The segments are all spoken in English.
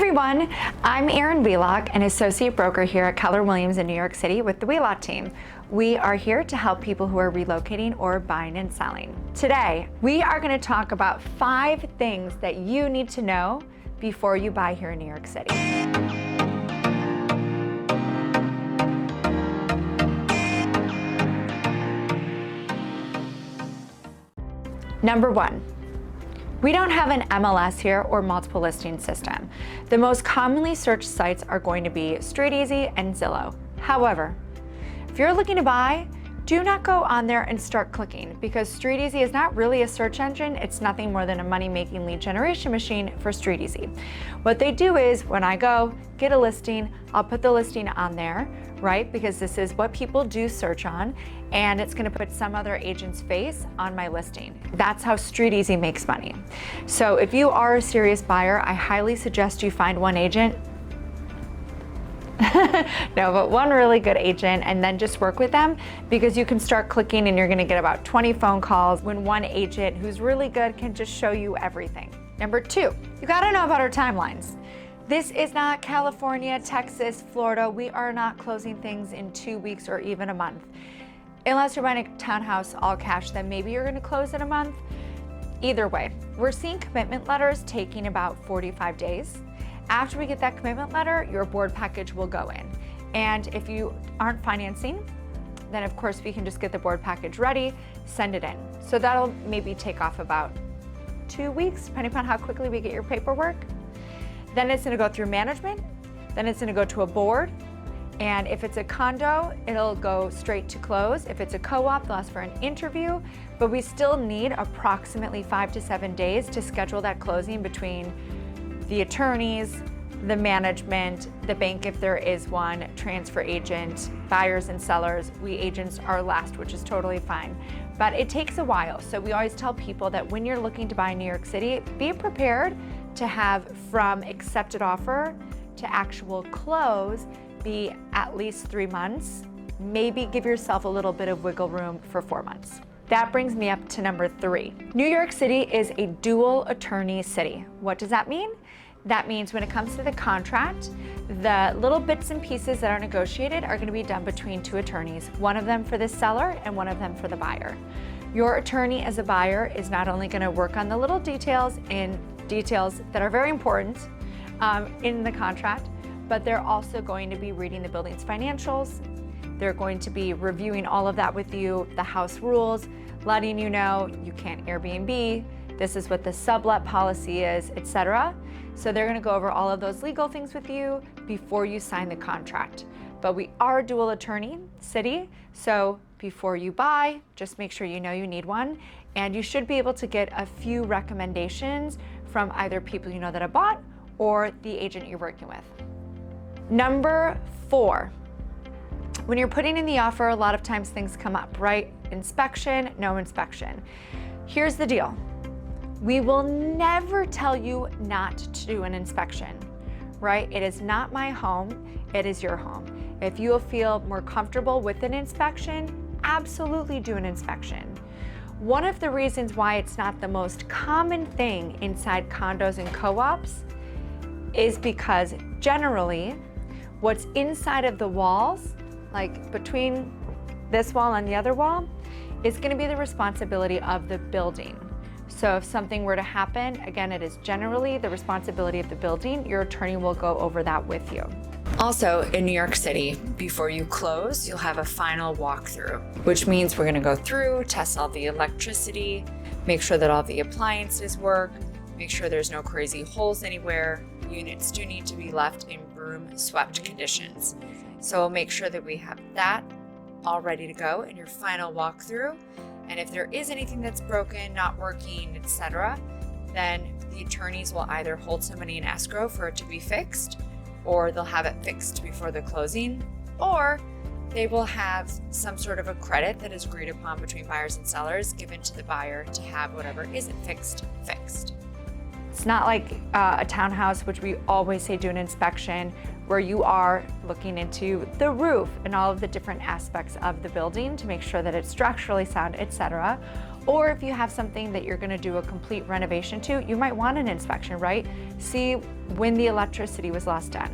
everyone, I'm Erin Wheelock, an associate broker here at Keller Williams in New York City with the Wheelock Team. We are here to help people who are relocating or buying and selling. Today, we are going to talk about 5 things that you need to know before you buy here in New York City. Number 1. We don't have an MLS here or multiple listing system. The most commonly searched sites are going to be StreetEasy and Zillow. However, if you're looking to buy, do not go on there and start clicking, because StreetEasy is not really a search engine. It's nothing more than a money-making lead generation machine for StreetEasy. What they do is, when I go get a listing, I'll put the listing on there, right? Because this is what people do search on, and it's gonna put some other agent's face on my listing. That's how StreetEasy makes money. So if you are a serious buyer, I highly suggest you find one agent. No, but one really good agent, and then just work with them, because you can start clicking and you're gonna get about 20 phone calls when one agent who's really good can just show you everything. Number 2, you gotta know about our timelines. This is not California, Texas, Florida. We are not closing things in 2 weeks or even a month. Unless you're buying a townhouse all cash, then maybe you're gonna close in a month. Either way, we're seeing commitment letters taking about 45 days. After we get that commitment letter, your board package will go in. And if you aren't financing, then of course we can just get the board package ready, send it in. So that'll maybe take off about 2 weeks, depending upon how quickly we get your paperwork. Then it's gonna go through management, then it's gonna go to a board, and if it's a condo, it'll go straight to close. If it's a co-op, they'll ask for an interview, but we still need approximately 5 to 7 days to schedule that closing between the attorneys, the management, the bank if there is one, transfer agent, buyers and sellers. We agents are last, which is totally fine. But it takes a while. So we always tell people that when you're looking to buy in New York City, be prepared to have from accepted offer to actual close be at least 3 months. Maybe give yourself a little bit of wiggle room for 4 months. That brings me up to number 3. New York City is a dual attorney city. What does that mean? That means when it comes to the contract, the little bits and pieces that are negotiated are going to be done between 2 attorneys, one of them for the seller and one of them for the buyer. Your attorney as a buyer is not only going to work on the little details that are very important in the contract, but they're also going to be reading the building's financials. They're going to be reviewing all of that with you, the house rules, letting you know you can't Airbnb, this is what the sublet policy is, etc. So they're gonna go over all of those legal things with you before you sign the contract. But we are a dual attorney city, so before you buy, just make sure you know you need one, and you should be able to get a few recommendations from either people you know that have bought or the agent you're working with. Number 4. When you're putting in the offer, a lot of times things come up, right? Inspection, no inspection. Here's the deal. We will never tell you not to do an inspection, right? It is not my home, it is your home. If you feel more comfortable with an inspection, absolutely do an inspection. One of the reasons why it's not the most common thing inside condos and co-ops is because generally what's inside of the walls, like between this wall and the other wall, is going to be the responsibility of the building. So if something were to happen, again, it is generally the responsibility of the building. Your attorney will go over that with you. Also, in New York City, before you close, you'll have a final walkthrough, which means we're going to go through, test all the electricity, make sure that all the appliances work, make sure there's no crazy holes anywhere. Units do need to be left in broom swept conditions. So we'll make sure that we have that all ready to go in your final walkthrough. And if there is anything that's broken, not working, etc., then the attorneys will either hold some money in escrow for it to be fixed, or they'll have it fixed before the closing, or they will have some sort of a credit that is agreed upon between buyers and sellers given to the buyer to have whatever isn't fixed, fixed. It's not like a townhouse, which we always say do an inspection, where you are looking into the roof and all of the different aspects of the building to make sure that it's structurally sound, etc. Or if you have something that you're gonna do a complete renovation to, you might want an inspection, right? See when the electricity was last done.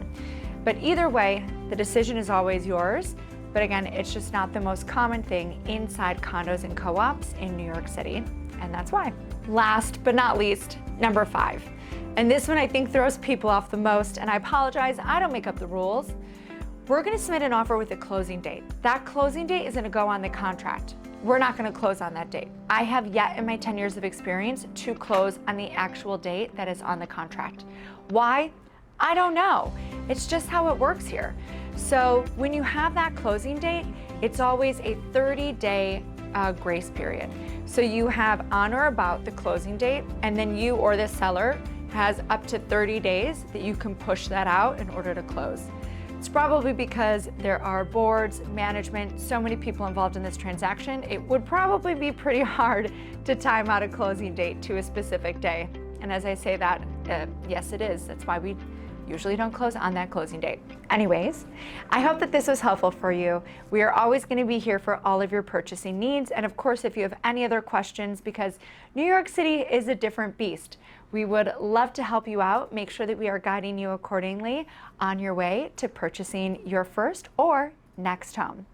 But either way, the decision is always yours. But again, it's just not the most common thing inside condos and co-ops in New York City, and that's why. Last but not least, number 5. And this one I think throws people off the most, and I apologize, I don't make up the rules. We're gonna submit an offer with a closing date. That closing date is gonna go on the contract. We're not gonna close on that date. I have yet in my 10 years of experience to close on the actual date that is on the contract. Why? I don't know. It's just how it works here. So when you have that closing date, it's always a 30-day grace period. So you have on or about the closing date, and then you or the seller has up to 30 days that you can push that out in order to close. It's probably because there are boards, management, so many people involved in this transaction, it would probably be pretty hard to time out a closing date to a specific day. And as I say that, yes it is. That's why we usually don't close on that closing date. Anyways, I hope that this was helpful for you. We are always going to be here for all of your purchasing needs. And of course, if you have any other questions, because New York City is a different beast, we would love to help you out. Make sure that we are guiding you accordingly on your way to purchasing your first or next home.